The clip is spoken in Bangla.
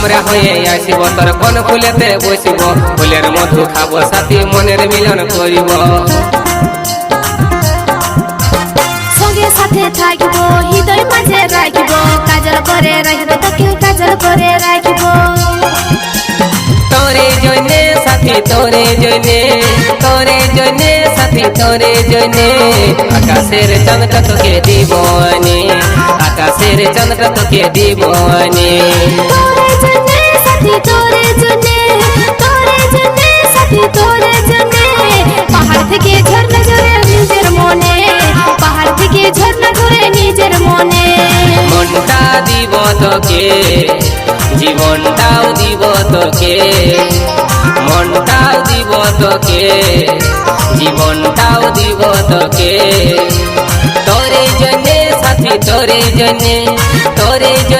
আমরা হয়ে আসিব তোর কোন ফুলেতে বসিব ফুলের মধু খাবো সাথী মনের মিলন করিব সঙ্গে সাথে থাকিব হৃদয় মাঝে রাখিব কাজল করে রাখিব তোকে কাজল করে রাখিব তোরে জন্যে সাথী তোরে জন্যে তোরে জন্যে সাথী তোরে জন্যে আকাশের চাঁদটা তোকে দিব আনে আকাশের চাঁদটা তোকে দিব আনে তোরে জন্যে সাথী তোরে জন্যে তোরে জন্যে সাথী তোরে জন্যে পাহাড় থেকে ঝর্ণা ঝরে নিজের মনে পাহাড় থেকে ঝর্ণা ঝরে নিজের মনে মনটা দিব তোকে জীবনটাও দিব তোকে মনটাও দিব তোকে জীবনটাও দিব তোকে তোরে জন্যে সাথী তোরে জন্যে তোরে জন্যে